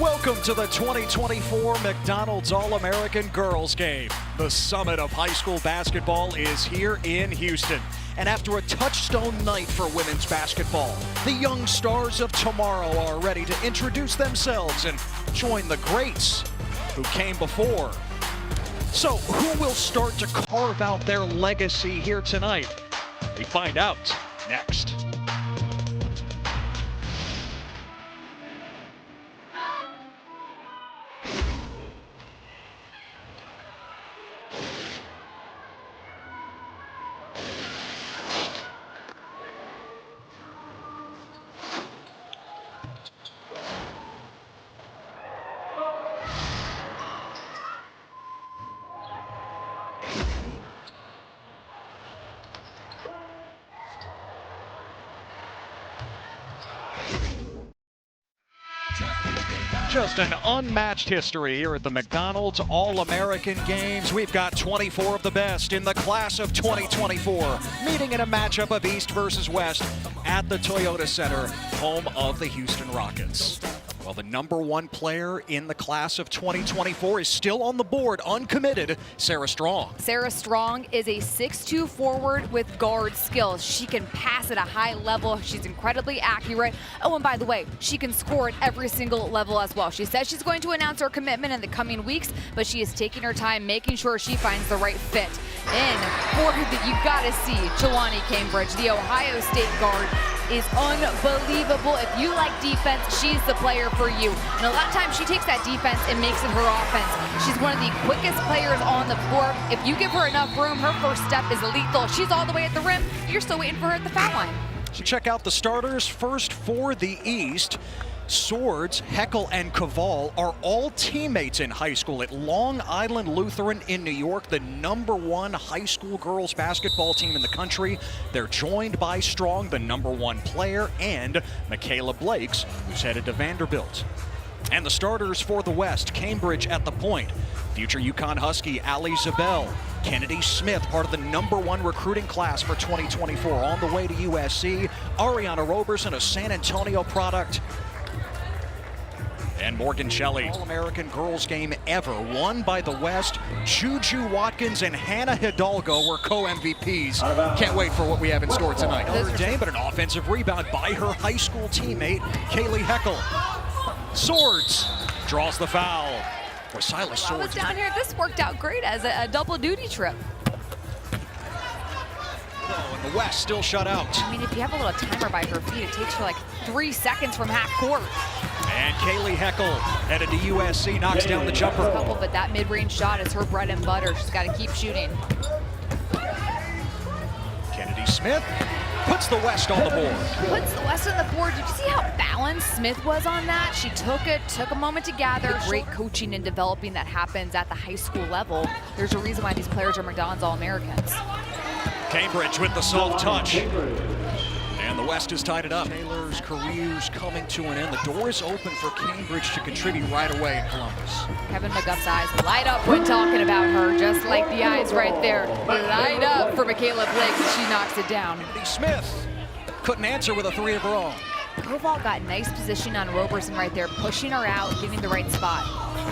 Welcome to the 2024 McDonald's All-American Girls Game. The summit of high school basketball is here in Houston. And after a touchstone night for women's basketball, the young stars of tomorrow are ready to introduce themselves and join the greats who came before. So who will start to carve out their legacy here tonight? We find out next. Just an unmatched history here at the McDonald's All-American Games. We've got 24 of the best in the class of 2024, meeting in a matchup of East versus West at the Toyota Center, home of the Houston Rockets. Well, the #1 player in the class of 2024 is still on the board, uncommitted, Sarah Strong. Sarah Strong is a 6'2" forward with guard skills. She can pass at a high level. She's incredibly accurate. Oh, and by the way, she can score at every single level as well. She says she's going to announce her commitment in the coming weeks, but she is taking her time, making sure she finds the right fit. In forward that you've got to see, Socka-Nguemen, the Ohio State guard, is unbelievable. If you like defense, she's the player for you. And a lot of times she takes that defense and makes it her offense. She's one of the quickest players on the floor. If you give her enough room, her first step is lethal. She's all the way at the rim. You're still waiting for her at the foul line. So check out the starters. First for the East. Swords, Heckel, and Caval are all teammates in high school at Long Island Lutheran in New York, the #1 high school girls basketball team in the country. They're joined by Strong, the #1 player, and Michaela Blakes, who's headed to Vanderbilt. And the starters for the West, Cambridge at the point. Future UConn Husky, Ali Zabel. Kennedy Smith, part of the #1 recruiting class for 2024, on the way to USC. Ariana Roberson, a San Antonio product. And Morgan Shelley. All-American Girls Game ever, won by the West. Juju Watkins and Hannah Hidalgo were co-MVPs. Can't wait for what we have in store tonight. Another day, but an offensive rebound by her high school teammate, Kaylee Heckel. Swords draws the foul. Or Silas Swords. I was down here. This worked out great as a double duty trip. And the West still shut out. I mean, if you have a little timer by her feet, it takes her like 3 seconds from half court. And Kaylee Heckel, headed to USC, knocks down the jumper. But that mid-range shot is her bread and butter. She's got to keep shooting. Kennedy Smith puts the West on the board. Puts the West on the board. Did you see how balanced Smith was on that? She took a moment to gather. Great coaching and developing that happens at the high school level. There's a reason why these players are McDonald's All-Americans. Cambridge with the soft touch. And the West has tied it up. Taylor's career's coming to an end. The door is open for Cambridge to contribute right away in Columbus. Kevin McGuff's eyes light up when talking about her, just like the eyes right there. Light up for Michaela Blakes as she knocks it down. Kennedy Smith couldn't answer with a 3 of her own. Koval got nice position on Roberson right there, pushing her out, getting the right spot.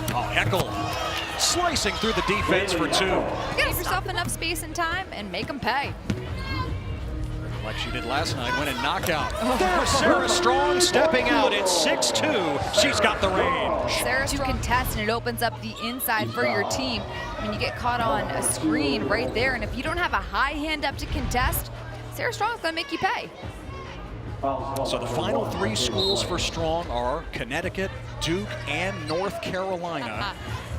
Oh, Heckel slicing through the defense for 2. Give yourself enough space and time and make them pay. Like she did last night, win a knockout. There's Sarah Strong stepping out at 6'2". She's got the range. Sarah to contest, and it opens up the inside for your team. I mean, you get caught on a screen right there, and if you don't have a high hand up to contest, Sarah Strong's gonna make you pay. So the final 3 schools for Strong are Connecticut, Duke, and North Carolina.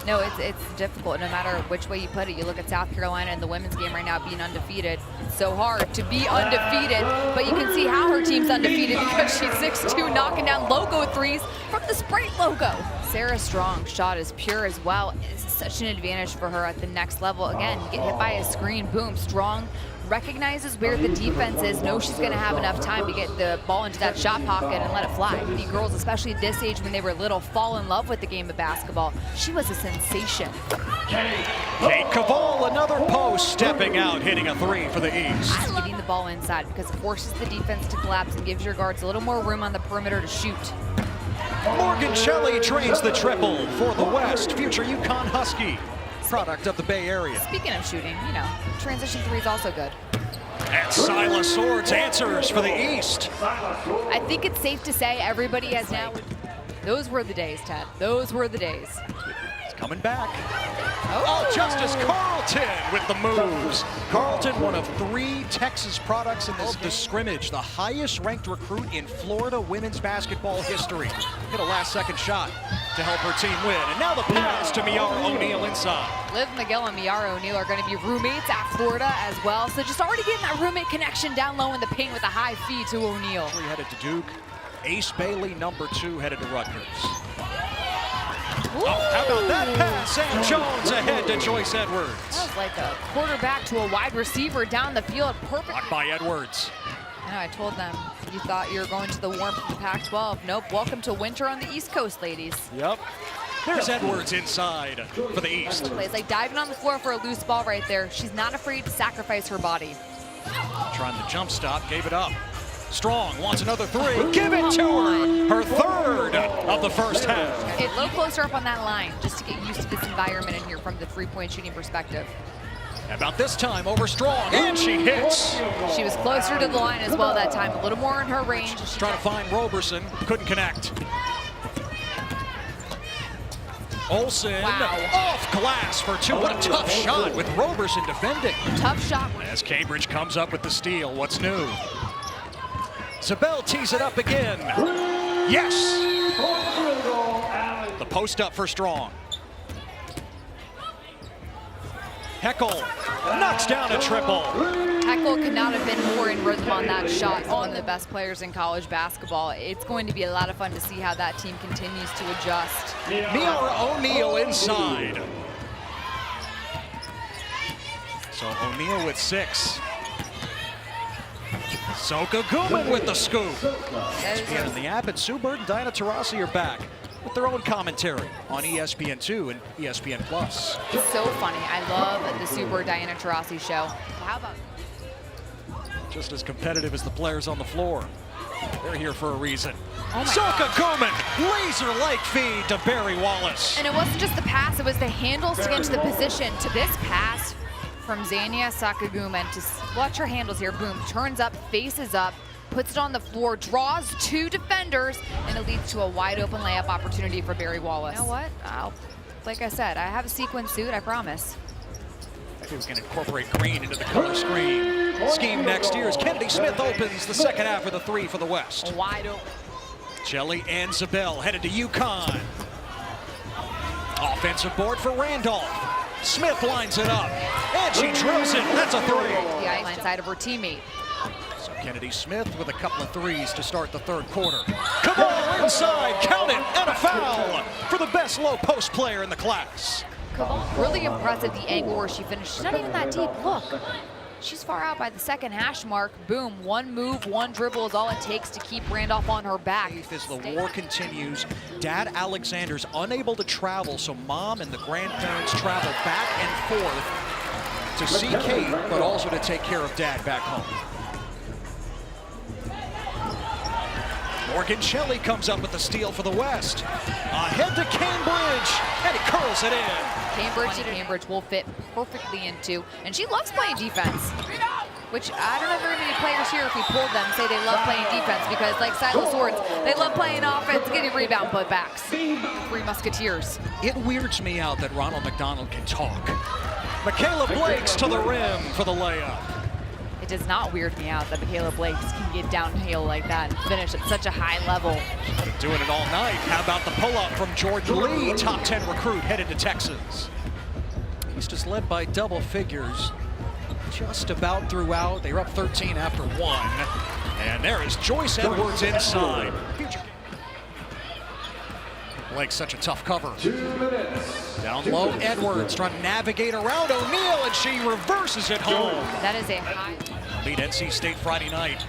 No, it's difficult no matter which way you put it. You look at South Carolina in the women's game right now being undefeated. It's so hard to be undefeated, but you can see how her team's undefeated because she's 6'2", knocking down logo threes from the Sprite logo. Sarah Strong's shot is pure as well. It's such an advantage for her at the next level. Again, you get hit by a screen, boom, Strong recognizes where the defense is, knows she's going to have enough time to get the ball into that shot pocket and let it fly. The girls, especially at this age when they were little, fall in love with the game of basketball. She was a sensation. Kate Caval, another post, stepping out, hitting a 3 for the East. Getting the ball inside because it forces the defense to collapse and gives your guards a little more room on the perimeter to shoot. Morgan Shelley trains the triple for the West. Future UConn Husky, product of the Bay Area. Speaking of shooting, you know, transition three is also good. And Silas Swords answers for the East. I think it's safe to say everybody has now. Those were the days, Ted. Those were the days. It's coming back. Oh, Justice Carlton with the moves. Carlton, one of 3 Texas products in this scrimmage, the highest ranked recruit in Florida women's basketball history. Hit a last-second shot to help her team win. And now the pass to Miara O'Neal inside. Liv McGill and Miara O'Neal are going to be roommates at Florida as well. So just already getting that roommate connection down low in the paint with a high feed to O'Neal. She headed to Duke. Ace Bailey, number 2, headed to Rutgers. Oh, how about that pass? Sam Jones ahead to Joyce Edwards. That was like a quarterback to a wide receiver down the field. Perfect. Blocked by Edwards. I know, I told them, you thought you were going to the warmth of the Pac-12. Nope, welcome to winter on the East Coast, ladies. Yep. There's Edwards inside for the East. It's like diving on the floor for a loose ball right there. She's not afraid to sacrifice her body. Trying to jump stop, gave it up. Strong wants another 3. Give it to her. Her 3rd of the first half. Get a little closer up on that line just to get used to this environment in here from the three-point shooting perspective. About this time over Strong, and she hits. She was closer to the line as well that time, a little more in her range. Trying to find Roberson, couldn't connect. Olsen off glass for 2. What a tough shot with Roberson defending. Tough shot. As Cambridge comes up with the steal, what's new? Zabel tees it up again. Yes! The post up for Strong. Heckel knocks down a triple. Heckel could not have been more in rhythm on that shot. One of the best players in college basketball. It's going to be a lot of fun to see how that team continues to adjust. Miara O'Neal inside. So O'Neal with 6. Socka-Nguemen with the scoop. ESPN and the app, and Sue Bird and Diana Taurasi are back with their own commentary on ESPN2 and ESPN+. It's so funny. I love the Sue Bird, Diana Taurasi show. How about... Just as competitive as the players on the floor. They're here for a reason. Oh Socka-Nguemen, laser-like feed to Barry Wallace. And it wasn't just the pass, it was the handles to get into the position. To this pass from Xania Socka-Nguemen, to watch her handles here, boom, turns up, faces up, puts it on the floor, draws 2 defenders, and it leads to a wide open layup opportunity for Barry Wallace. You know what? Like I said, I have a sequin suit, I promise. I think we can incorporate green into the color scheme next year as Kennedy Smith opens the second half with a 3 for the West. Wide open. Shelley and Zabel headed to UConn. Offensive board for Randolph. Smith lines it up, and she drills it. That's a 3. The ice side of her teammate. So Kennedy Smith with a couple of 3s to start the 3rd quarter. Cabal inside, count it, and a foul for the best low post player in the class. Cabal, really impressive the angle where she finished. She's not even that deep. Look, she's far out by the 2nd hash mark. Boom, 1 move, 1 dribble is all it takes to keep Randolph on her back. As the war continues, Dad Alexander's unable to travel, so Mom and the grandparents travel back and forth to see Kate, but also to take care of Dad back home. Morgan Shelley comes up with the steal for the West. Ahead to Cambridge, and he curls it in. Cambridge will fit perfectly into, and she loves playing defense. Which I don't know very many players here, if we pulled them, say they love playing defense, because like Silas Swords, they love playing offense, getting rebound putbacks. 3 Musketeers. It weirds me out that Ronald McDonald can talk. Michaela Blakes to the rim for the layup. It does not weird me out that Michaela Blakes can get downhill like that and finish at such a high level. Doing it all night. How about the pull-up from Jordan Lee, top 10 recruit headed to Texas. East is led by double figures just about throughout. They were up 13 after 1. And there is Joyce Edwards inside. Blake's such a tough cover. 2 minutes. Down low, Edwards trying to navigate around O'Neal, and she reverses it home. That is a high. Beat NC State Friday night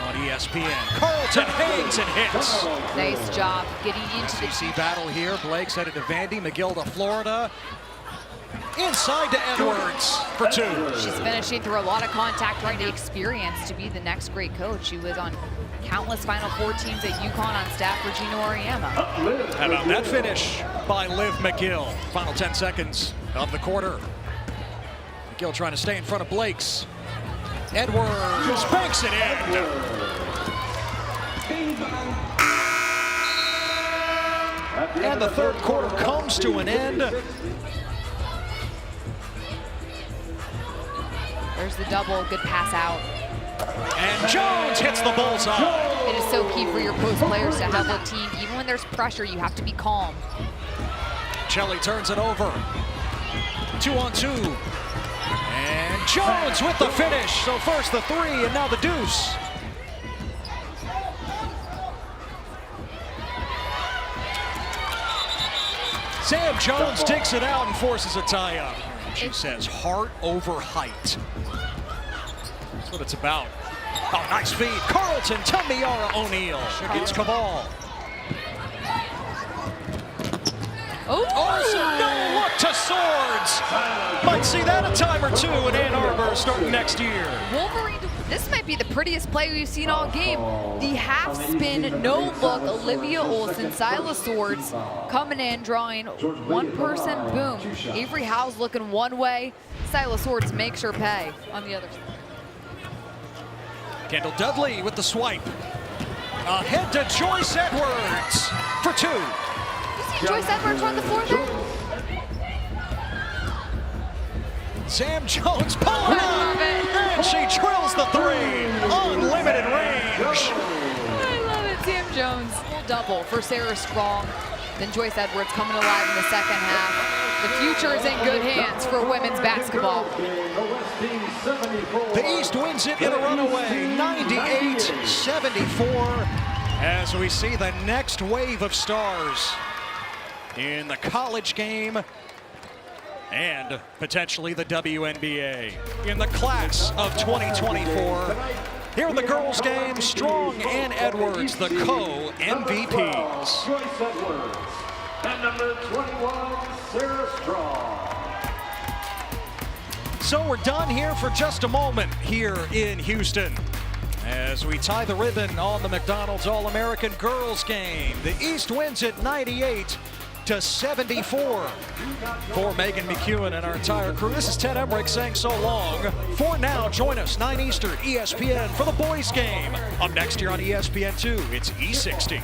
on ESPN. Carlton hangs and hits. Nice job getting into the SEC battle here. Blake's headed to Vandy, McGill to Florida. Inside to Edwards for 2. She's finishing through a lot of contact, trying to experience to be the next great coach. She was on countless Final Four teams at UConn on staff for Gino Auriemma. How about that finish by Liv McGill? Final 10 seconds of the quarter. McGill trying to stay in front of Blakes. Edwards banks it in. And the third quarter comes to an end. There's the double, good pass out. And Jones hits the bullseye. It is so key for your post players to double team. Even when there's pressure, you have to be calm. Shelley turns it over. 2-on-2. And Jones with the finish. So first the three and now the deuce. Sam Jones digs it out and forces a tie-up. She says heart over height. That's what it's about. Oh, nice feed. Carlton to Miara O'Neal. Against Caval. Oh, no look to Swords. Might see that a time or two in Ann Arbor starting next year. Wolverine, this might be the prettiest play we've seen all game. The half spin, no look, Olivia Olson, Silas Swords coming in, drawing one person, boom. Avery Howe's looking one way, Silas Swords makes her pay on the other side. Kendall Dudley with the swipe. Ahead to Joyce Edwards for two. You see Joyce Edwards on the floor there? Sam Jones pulling up, and she drills the three. Unlimited range. I love it, Sam Jones. Double for Sarah Strong. Then Joyce Edwards coming alive in the second half. The future is in good hands for women's basketball. The East wins it in a runaway, 98-74, as we see the next wave of stars in the college game and potentially the WNBA in the class of 2024. Here in the girls' game, Strong and Edwards, the co-MVPs. Joyce Edwards and number 21, Sarah Strong. So we're done here for just a moment here in Houston as we tie the ribbon on the McDonald's All-American girls game. The East wins it 98-74. For Megan McEwen and our entire crew, this is Ted Emmerich saying so long. For now, join us 9 Eastern, ESPN for the boys game. Up next here on ESPN2, it's E60.